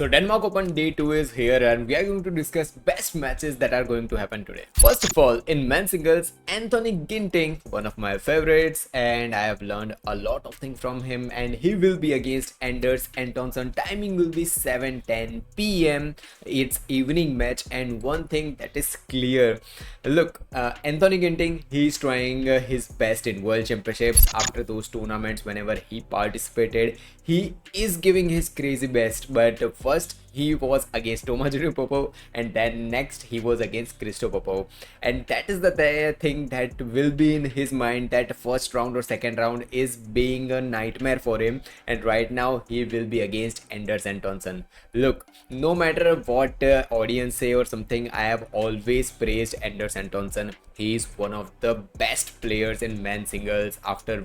So Denmark Open Day 2 is here and we are going to discuss best matches that are going to happen today. First of all, in men's singles, Anthony Ginting, one of my favorites, and I have learned a lot of things from him, and he will be against Anders Antonsen. Timing will be 7:10 p.m. It's evening match, and one thing that is clear. Look, Anthony Ginting, he's trying his best in World Championships after those tournaments whenever he participated. He is giving his crazy best, but first he was against Tomajiru Popov and then next he was against Christo Popov, and that is the thing that will be in his mind, that first round or second round is being a nightmare for him, and right now he will be against Anders Antonsen. Look, no matter what audience say or something, I have always praised Anders Antonsen. He is one of the best players in men's singles after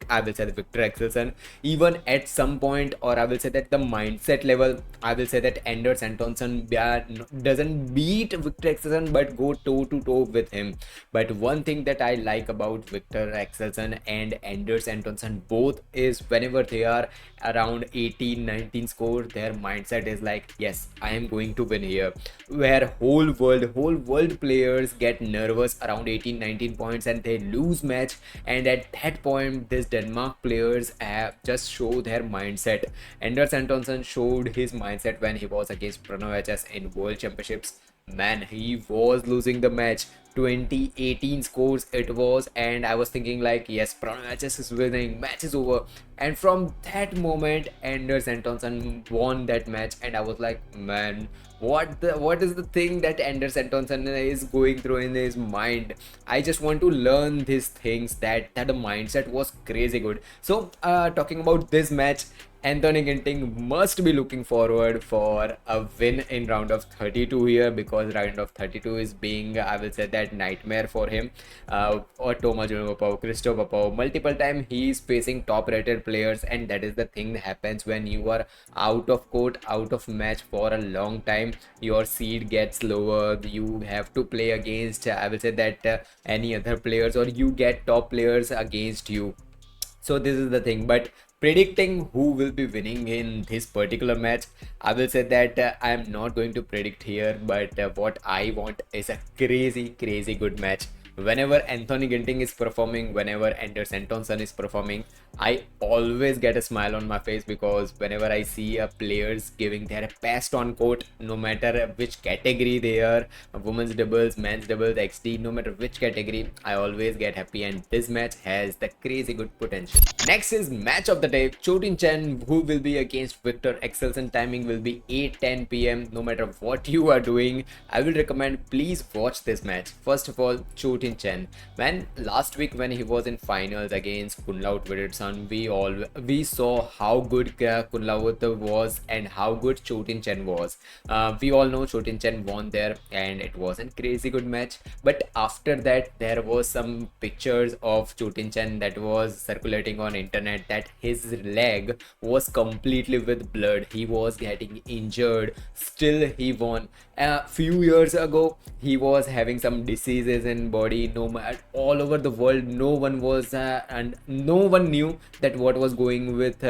I will say Viktor Axelsen. Even at some point, or I will say that the mindset level, I will say that Anders Antonsen doesn't beat Viktor Axelsen but go toe to toe with him. But one thing that I like about Viktor Axelsen and Anders Antonsen both is whenever they are around 18-19 score, their mindset is like, yes, I am going to win here. Where whole world players get nervous around 18-19 points and they lose match, and at that point this Denmark players just show their mindset. Anders Antonsen showed his mindset when he was against Pranav HS in World Championships. Man, he was losing the match. 2018 scores it was, and I was thinking like, yes, Pranav HS is winning, match is over. And from that moment Anders Antonsen won that match, and I was like, man, what is the thing that Anders Antonsen is going through in his mind? I just want to learn these things, that the mindset was crazy good. So talking about this match, Anthony Ginting must be looking forward for a win in round of 32 here, because round of 32 is being, I will say, that nightmare for him. Or Tomajiru Popov, Christo Popov, multiple time he is facing top rated players, and that is the thing that happens when you are out of court, out of match for a long time. Your seed gets lower, you have to play against, I will say that any other players, or you get top players against you. So this is the thing. But predicting who will be winning in this particular match, I will say that I am not going to predict here, but what I want is a crazy good match. Whenever Anthony Ginting is performing, whenever Anders Antonsen is performing, I always get a smile on my face, because whenever I see players giving their best on court, no matter which category they are, women's doubles, men's doubles, XD, no matter which category, I always get happy, and this match has the crazy good potential. Next is match of the day, Chou Chen, who will be against Viktor Axelsen. Timing will be 8:10 p.m. No matter what you are doing, I will recommend please watch this match. First of all, Chou Chen, man, last week when he was in finals against Kunlaut Widerson, we saw how good Kunlaut was and how good Chou Chen was. We all know Chou Chen won there, and it was a crazy good match. But after that, there was some pictures of Chou Chen that was circulating on internet, that his leg was completely with blood. He was getting injured, still he won. A few years ago he was having some diseases in body, all over the world. No one was and no one knew that what was going with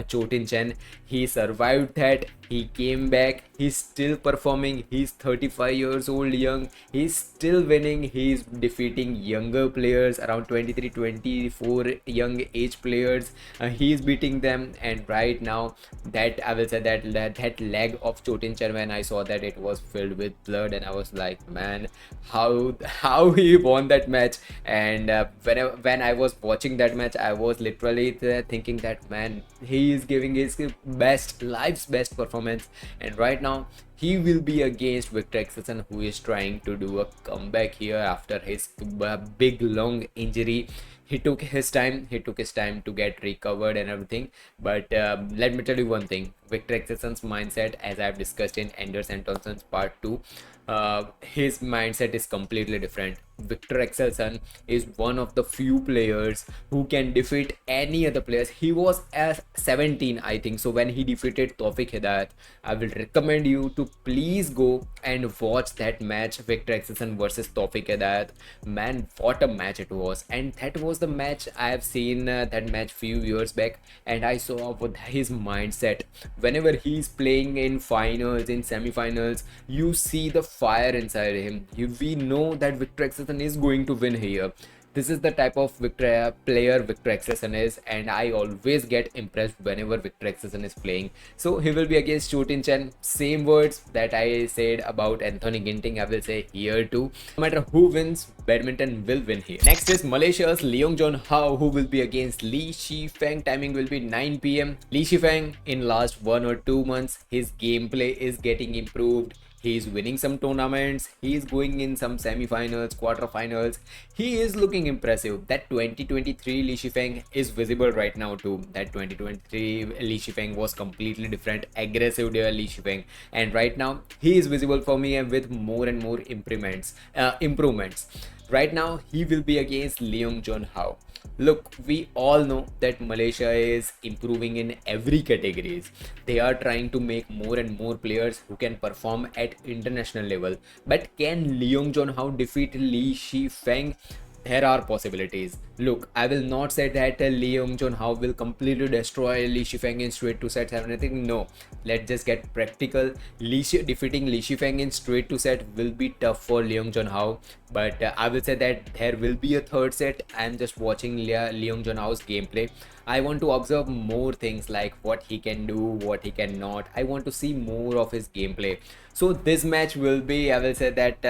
Chou Chen. He survived that, he came back, he's still performing, he's 35 years old young, he's still winning, he's defeating younger players around 23-24 young age players. He's beating them, and right now that I will say that leg of Chou Chen, when I saw that it was filled with blood, and I was like, man, how he won that match. And when I was watching that match, I was literally thinking that, man, he is giving his life's best performance, and right now he will be against Viktor Axelsen, who is trying to do a comeback here after his big long injury. He took his time to get recovered and everything. But let me tell you one thing, Viktor Axelsen's mindset, as I've discussed in Anders Antonsen's part 2, his mindset is completely different. Viktor Axelsen is one of the few players who can defeat any other players. He was at 17, I think, so when he defeated Tawfiq Hidayat. I will recommend you to please go and watch that match, Viktor Axelsen versus Tawfiq Hidayat. Man, what a match it was. And that was the match I have seen, that match few years back, and I saw with his mindset. Whenever he's playing in finals, in semi-finals, you see the fire inside him. We know that Viktor Axelsen is going to win here. This is the type of player Viktor Axelsen is, and I always get impressed whenever Viktor Axelsen is playing. So he will be against Chou Chen. Same words that I said about Anthony Ginting, I will say here too. No matter who wins, badminton will win here. Next is Malaysia's Leong Jun Hao, who will be against Li Shifeng. Timing will be 9 p.m. Li Shifeng, in last 1 or 2 months, his gameplay is getting improved. He is winning some tournaments. He is going in some semi-finals, quarter-finals. He is looking impressive. That 2023 Li Shifeng is visible right now too. That 2023 Li Shifeng was completely different, aggressive Li Shifeng, and right now he is visible for me and with more and more improvements. Right now he will be against Leong Jun Hao. Look, we all know that Malaysia is improving in every categories. They are trying to make more and more players who can perform at international level. But can Leong Jun Hao defeat Li Shifeng? There are possibilities. Look, I will not say that Leong Jun Hao will completely destroy Li Shifeng in straight to sets and everything. No, let's just get practical. Defeating Li Shifeng in straight to set will be tough for Leong Jun Hao, but I will say that there will be a third set. I am just watching Leong Jun Hao's gameplay. I want to observe more things like what he can do, what he cannot. I want to see more of his gameplay. So this match will be, I will say that,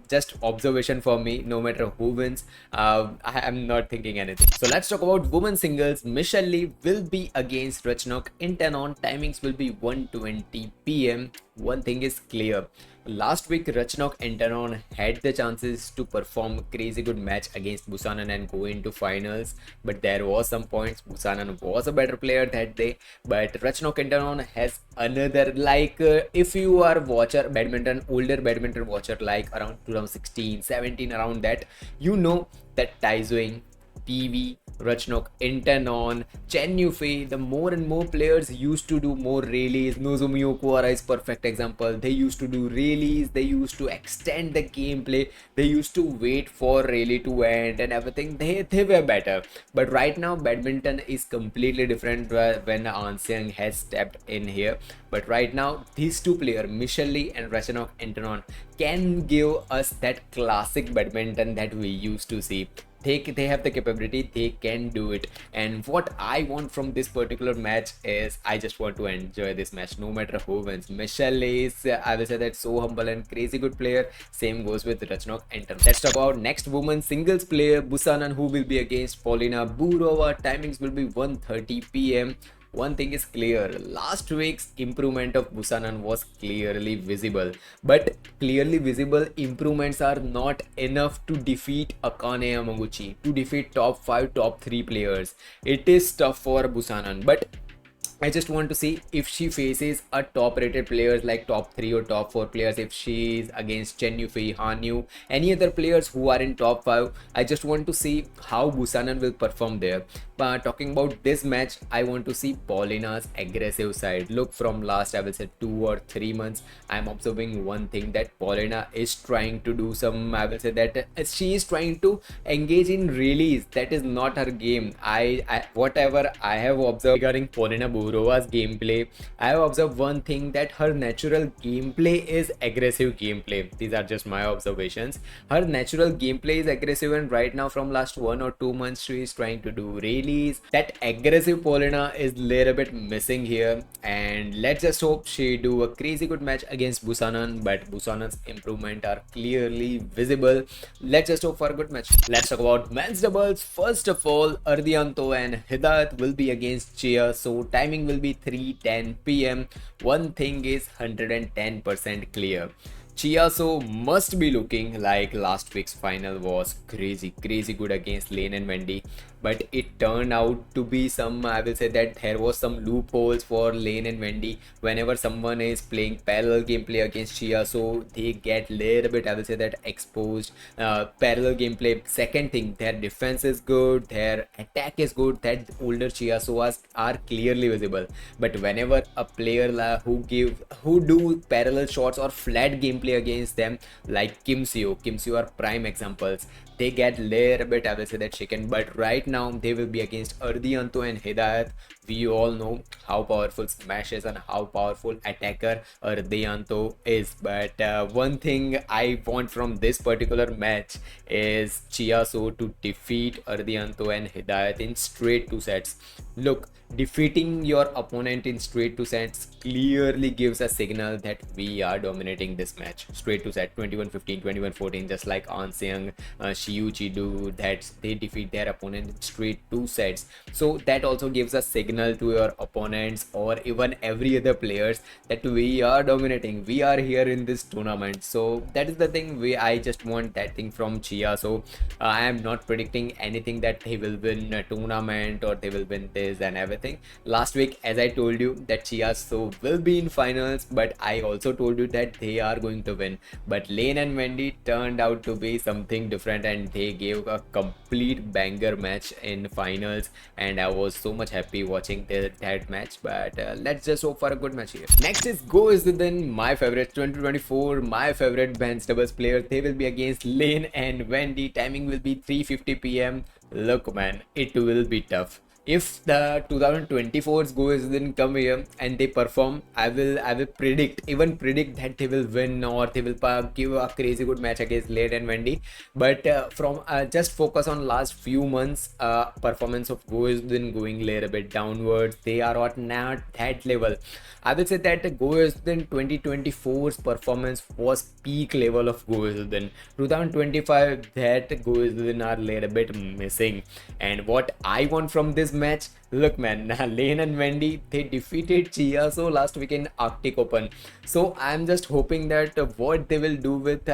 just observation for me. No matter who wins, I am not thinking anything. So let's talk about women's singles. Michelle Lee will be against Ratchanok Intanon. Timings will be 1:20 p.m. One thing is clear. Last week, Ratchanok Intanon had the chances to perform crazy good match against Busanan and go into finals, but there was some points. Busanan was a better player that day, but Ratchanok Intanon has another, like, if you are watcher badminton, older badminton watcher, like around 2016, 17, around that, you know that Taizuing, PV, Ratchanok Intanon, Chen Yufei, the more and more players used to do more rallies. Nozomi Okuhara is perfect example. They used to do rallies, they used to extend the gameplay, they used to wait for rally to end and everything. They were better. But right now badminton is completely different when Anseang has stepped in here. But right now these two players, Michelle Lee and Ratchanok Intanon, can give us that classic badminton that we used to see. They have the capability, they can do it. And what I want from this particular match is I just want to enjoy this match no matter who wins. Michelle is, I will say that, so humble and crazy good player. Same goes with Ratchanok Intanon. Let's talk about next women's singles player, Busanan, who will be against Paulina Burova. Timings will be 1:30 p.m. One thing is clear, last week's improvement of Busanan was clearly visible, but clearly visible improvements are not enough to defeat Akane Yamaguchi, to defeat top 5, top 3 players. It is tough for Busanan, but I just want to see if she faces a top rated players like top 3 or top 4 players, if she is against Chen Yufei, Hanyu, any other players who are in top 5. I just want to see how Busanan will perform there. But talking about this match, I want to see Paulina's aggressive side. Look, from last, I will say 2 or 3 months, I am observing one thing, that Paulina is trying to do some, I will say that she is trying to engage in rallies. That is not her game. Whatever I have observed regarding Paulina Burova's gameplay, I have observed one thing, that her natural gameplay is aggressive gameplay. These are just my observations. Her natural gameplay is aggressive, and right now from last 1 or 2 months she is trying to do rallies. That aggressive Paulina is little bit missing here, and let's just hope she do a crazy good match against Busanan. But Busanan's improvement are clearly visible. Let's just hope for a good match. Let's talk about men's doubles. First of all, Ardianto and Hidayat will be against Chia, so timing will be 3:10 p.m. One thing is 110% clear. Chia must be looking like last week's final was crazy good against Lane and Wendy. but it turned out to be some, I will say that there was some loopholes for Lane and Wendy whenever someone is playing parallel gameplay against Chia, so they get little bit, I will say that, exposed. Parallel gameplay. Second thing, their defense is good, their attack is good, that older Chia soas are clearly visible. But whenever a player who do parallel shots or flat gameplay against them, like Kim Seo are prime examples, they get little bit, I will say that, shaken. But right now they will be against Ardianto and Hidayat. We all know how powerful Smash is and how powerful attacker Ardianto is. But one thing I want from this particular match is Chia to defeat Ardianto and Hidayat in straight 2 sets. Look, defeating your opponent in straight 2 sets clearly gives a signal that we are dominating this match. Straight 2 set, 21-15, 21-14, just like Anseung, Shiuchi do, that they defeat their opponent in straight 2 sets. So that also gives a signal to your opponents or even every other players that we are dominating, we are here in this tournament. So that is the thing, I just want that thing from Chia. So I am not predicting anything that they will win a tournament or they will win this and everything. Last week, as I told you, that Chia will be in finals, but I also told you that they are going to win. But Lane and Wendy turned out to be something different, and they gave a complete banger match in finals, and I was so much happy watching that match. But let's just hope for a good match here. Next is Go Izzuddin, my favorite 2024, my favorite men's doubles player. They will be against Lane and Wendy. Timing will be 3:50 p.m. Look man, it will be tough. If the 2024's Go Izzuddin come here and they perform, I will predict that they will win or they will give a crazy good match against Lane and Wendy. But from just focus on last few months performance of Go Izzuddin going a little bit downwards. They are not that level. I will say that Go Izzuddin 2024's performance was peak level of Go Izzuddin. 2025, that Go Izzuddin are a little bit missing. And what I want from this match, look man, Lane and Wendy, they defeated Chia last week in Arctic Open. So I'm just hoping that what they will do with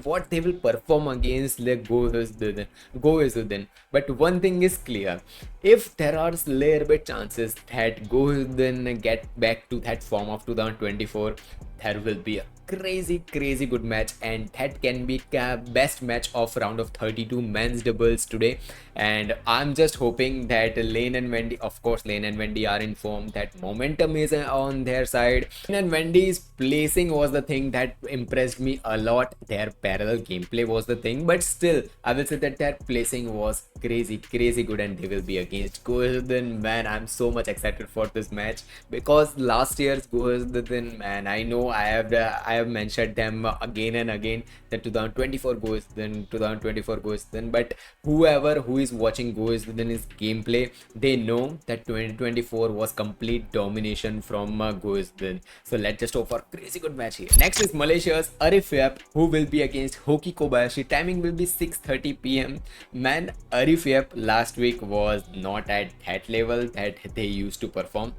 what they will perform against Go Izzuddin. But one thing is clear, if there are little bit chances that Go Izzuddin get back to that form of 2024, there will be a crazy good match, and that can be best match of round of 32 men's doubles today. And I'm just hoping that Lane and Wendy, of course Lane and Wendy are in form, that momentum is on their side. Lane and Wendy's placing was the thing that impressed me a lot. Their parallel gameplay was the thing, but still I will say that their placing was crazy good, and they will be against Go Izzuddin. Man, I'm so much excited for this match because last year's Go Izzuddin, man, I know I have mentioned them again and again, that 2024 Go Izzuddin, but whoever who is watching Go Izzuddin's gameplay, they know that 2024 was complete domination from Go Izzuddin. So let's just hope for a crazy good match here. Next is Malaysia's Arif, who will be against Hoki Kobayashi. Timing will be 6:30 p.m. Man, Arif last week was not at that level that they used to perform.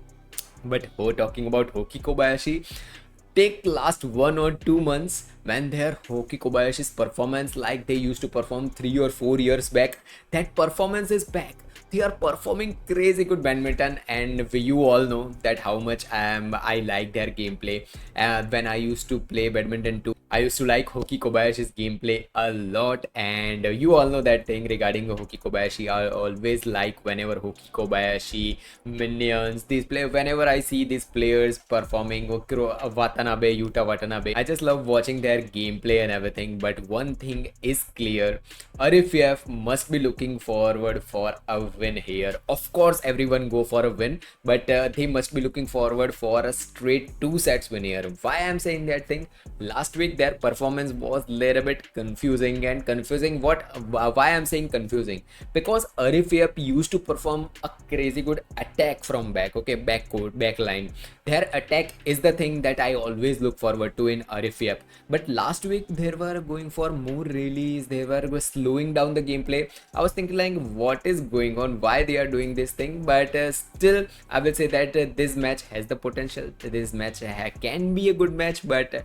But talking about Hoki Kobayashi, take last 1 or 2 months, when their Hoki Kobayashi's performance like they used to perform 3 or 4 years back, that performance is back. They are performing crazy good badminton, and you all know that how much I like their gameplay. When I used to play badminton too, I used to like Hoki Kobayashi's gameplay a lot, and you all know that thing regarding Hoki Kobayashi. I always like whenever Hoki Kobayashi, Minions, these players, whenever I see these players performing, Yuta Watanabe, I just love watching their gameplay and everything. But one thing is clear, Arif must be looking forward for a win here. Of course, everyone go for a win, but they must be looking forward for a straight 2 sets win here. Why I'm saying that thing? Last week their performance was little bit confusing. Why I'm saying confusing? Because Arif used to perform a crazy good attack from back, okay, backline. Their attack is the thing that I always look forward to in Arif. Yep. But last week they were going for more rallies, they were slowing down the gameplay. I was thinking like what is going on, why they are doing this thing, but still I will say that this match has the potential. This match can be a good match, but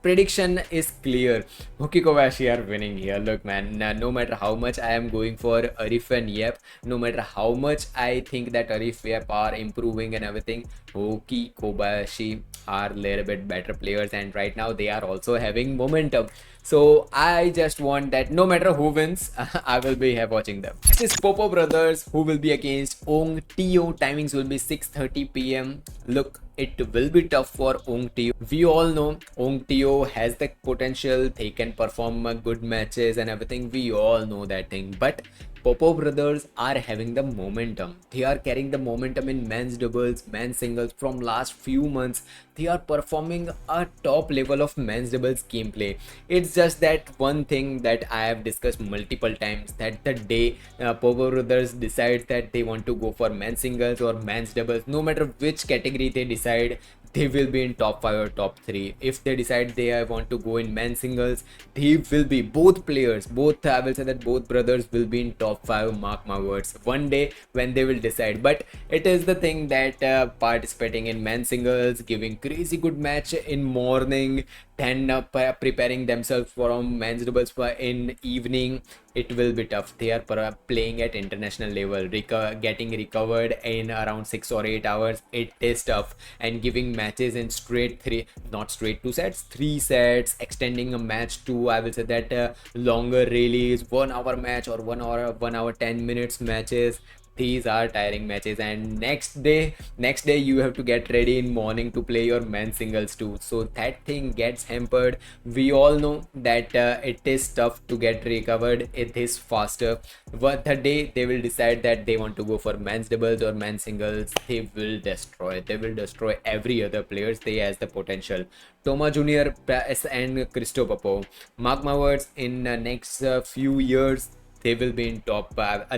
prediction is clear. Hoki Kobayashi are winning here. Look man, no matter how much I am going for Arif and Yep, no matter how much I think that Arif Yep are improving and everything, Hoki Kobayashi are a little bit better players, and right now they are also having momentum. So I just want that no matter who wins, I will be here watching them. Next is Popo Brothers, who will be against Ong Teoh. Timings will be 6:30 p.m. Look, it will be tough for Ong Teoh. We all know Ong Teoh has the potential. They can perform good matches and everything. We all know that thing. But Popo Brothers are having the momentum. They are carrying the momentum in men's doubles, men's singles from last few months. They are performing a top level of men's doubles gameplay. It's just that one thing that I have discussed multiple times, that the day Popo Brothers decides that they want to go for men's singles or men's doubles, no matter which category they decide, they will be in top 5 or top 3. If they decide they want to go in men's singles, they will be, both players, both, I will say that both brothers will be in top 5, mark my words, one day when they will decide. But it is the thing that participating in men's singles, giving crazy good match in morning, then preparing themselves for men's doubles in evening, it will be tough. They are playing at international level, getting recovered in around 6 or 8 hours. It is tough, and giving matches in straight 3, not straight 2 sets, 3 sets, extending a match to, I will say that longer rallies, 1 hour match or 1 hour 10 minutes matches. These are tiring matches, and next day you have to get ready in morning to play your men's singles too. So that thing gets hampered. We all know that it is tough to get recovered. It is faster. But the day they will decide that they want to go for men's doubles or men's singles, they will destroy every other players. They has the potential. Toma Jr. and Christo Papo, mark my words, in next few years they will be in top.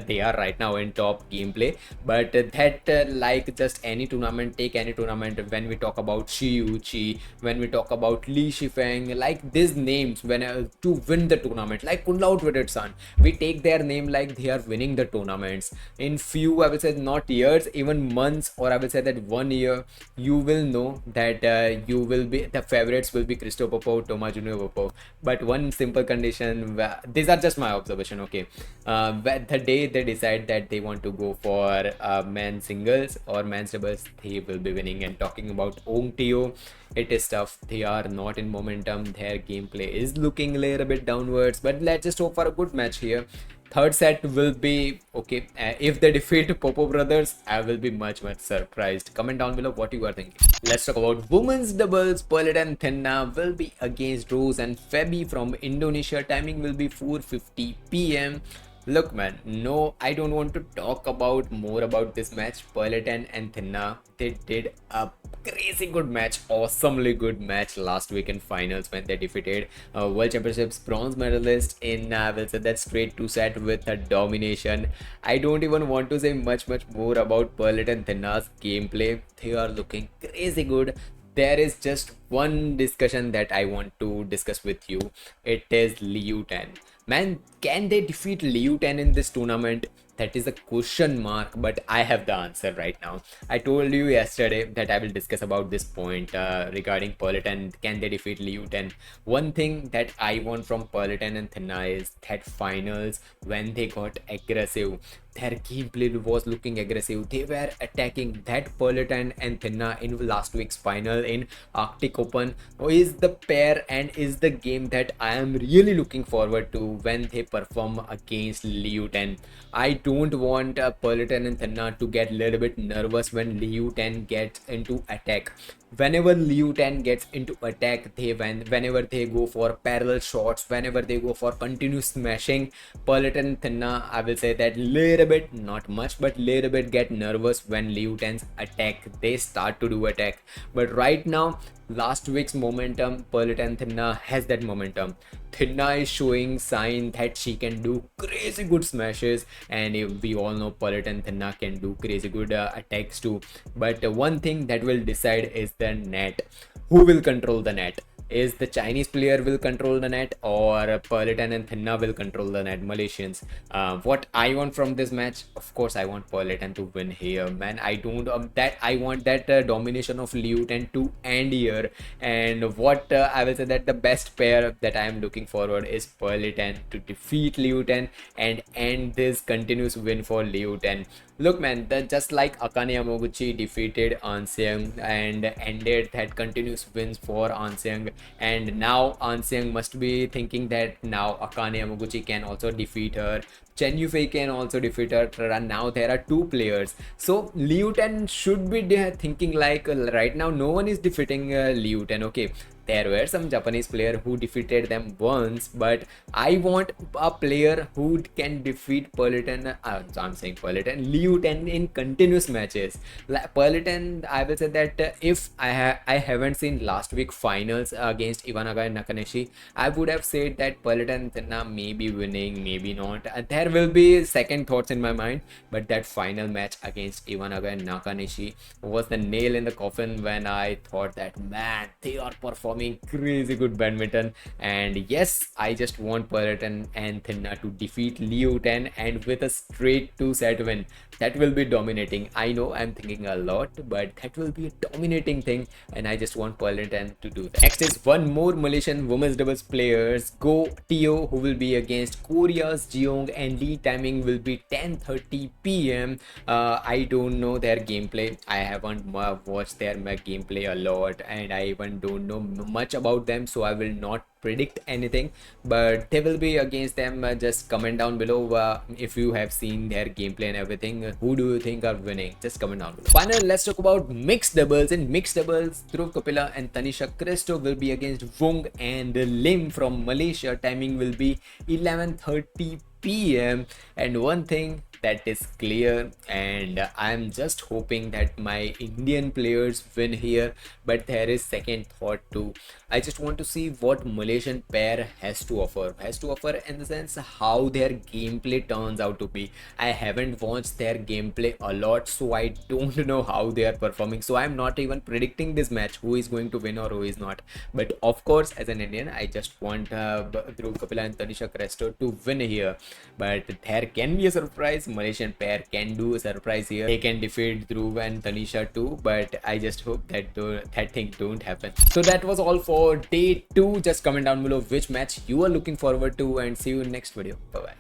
They are right now in top gameplay, but that like just any tournament, take any tournament, when we talk about Chi, when we talk about Li Shifeng, like these names, when to win the tournament, like Kunlao Twitter San, we take their name like they are winning the tournaments in few, I will say not years, even months, or I will say that 1 year, you will know that you will be, the favorites will be Christo Popo, Toma Junior Popo. But one simple condition, these are just my observation, okay, the day they decide that they want to go for men's singles or men's doubles, they will be winning. And talking about Ong Teoh, it is tough. They are not in momentum. Their gameplay is looking a little bit downwards, but let's just hope for a good match here. Third set will be okay. If they defeat Popo Brothers, I will be much surprised. Comment down below what you are thinking. Let's talk about women's doubles. Pearl and Thinaah will be against Rose and Fabi from Indonesia. Timing will be 4:50 p.m. Look man, no, I don't want to talk about more about this match. Pearl and Thinaah, they did a crazy good match, awesomely good match last week in finals when they defeated World Championships bronze medalist in, I will say that, straight 2 set with a domination. I don't even want to say much more about Pearl and Thinaah's gameplay. They are looking crazy good. There is just one discussion that I want to discuss with you. It is Liu Tan. Man, can they defeat Liu Tan in this tournament? That is a question mark, but I have the answer right now. I told you yesterday that I will discuss about this point regarding Pearl and can they defeat Liu Tan. One thing that I want from Pearl and Thinaah is that finals, when they got aggressive, their gameplay was looking aggressive. They were attacking. That Pearl and Thinaah in last week's final in Arctic Open is the pair and is the game that I am really looking forward to when they perform against Liu Tan. I don't want Pearl and Thinaah to get a little bit nervous when Liu Tan gets into attack. Whenever Liu Tan gets into attack, whenever they go for parallel shots, whenever they go for continuous smashing, Pearl and Thinaah, I will say that little bit, not much, but little bit get nervous when Liu Tan's attack. They start to do attack. But right now, last week's momentum, Pearl and Thinaah has that momentum. Thinaah is showing sign that she can do crazy good smashes, and we all know Pearl and Thinaah can do crazy good attacks too. But one thing that will decide is the net. Who will control the net? Is the Chinese player will control the net, or Pearlton and Thinaah will control the net, Malaysians? What I want from this match, of course, I want Pearlton to win here, man. I don't that I want that domination of Liutan to end here. And what I will say that the best pair that I am looking forward is Pearlton to defeat Liutan and end this continuous win for Liutan. Look, man, just like Akane Yamaguchi defeated Anseung and ended that continuous wins for Anseung, and now Anseung must be thinking that now Akane Yamaguchi can also defeat her. Chen Yufei can also defeat her, and now there are two players. So Liutan should be thinking like right now no one is defeating Liutan. Okay, there were some Japanese player who defeated them once, but I want a player who can defeat Pearlton. I'm saying Pearlton, Liutan in continuous matches. Pearlton, I will say that if I haven't seen last week finals against Iwanaga and Nakanishi, I would have said that Pearlton may be winning, maybe not. There will be second thoughts in my mind, but that final match against Iwanaga and Nakanishi was the nail in the coffin when I thought that, man, they are performing crazy good badminton. And yes, I just want Pearlton and Thinaah to defeat Liutan and with a straight 2-set win. That will be dominating. I know I'm thinking a lot, but that will be a dominating thing, and I just want Pearlton to do that. Next is one more Malaysian women's doubles players, Go Teoh, who will be against Korea's Jeong, and Lee timing will be 10:30 p.m. I don't know their gameplay. I haven't watched their gameplay a lot, and I even don't know much about them, so I will not predict anything, but they will be against them. Just comment down below if you have seen their gameplay and everything. Who do you think are winning? Just comment down below. Finally, let's talk about mixed doubles. In mixed doubles, Dhruv Kapila and Tanisha Christo will be against Wong and Lim from Malaysia. Timing will be 11:30 p.m. and one thing that is clear, and I'm just hoping that my Indian players win here, but there is second thought too. I just want to see what Malaysian pair has to offer in the sense how their gameplay turns out to be. I haven't watched their gameplay a lot, so I don't know how they are performing, so I'm not even predicting this match who is going to win or who is not. But of course, as an Indian, I just want Dhruv Kapila and Tanisha Christo to win here, but there can be a surprise. Malaysian pair can do a surprise here. They can defeat Dhruv and Tanisha too, but I just hope that that thing don't happen. So that was all for day 2. Just comment down below which match you are looking forward to, and see you in next video. Bye bye.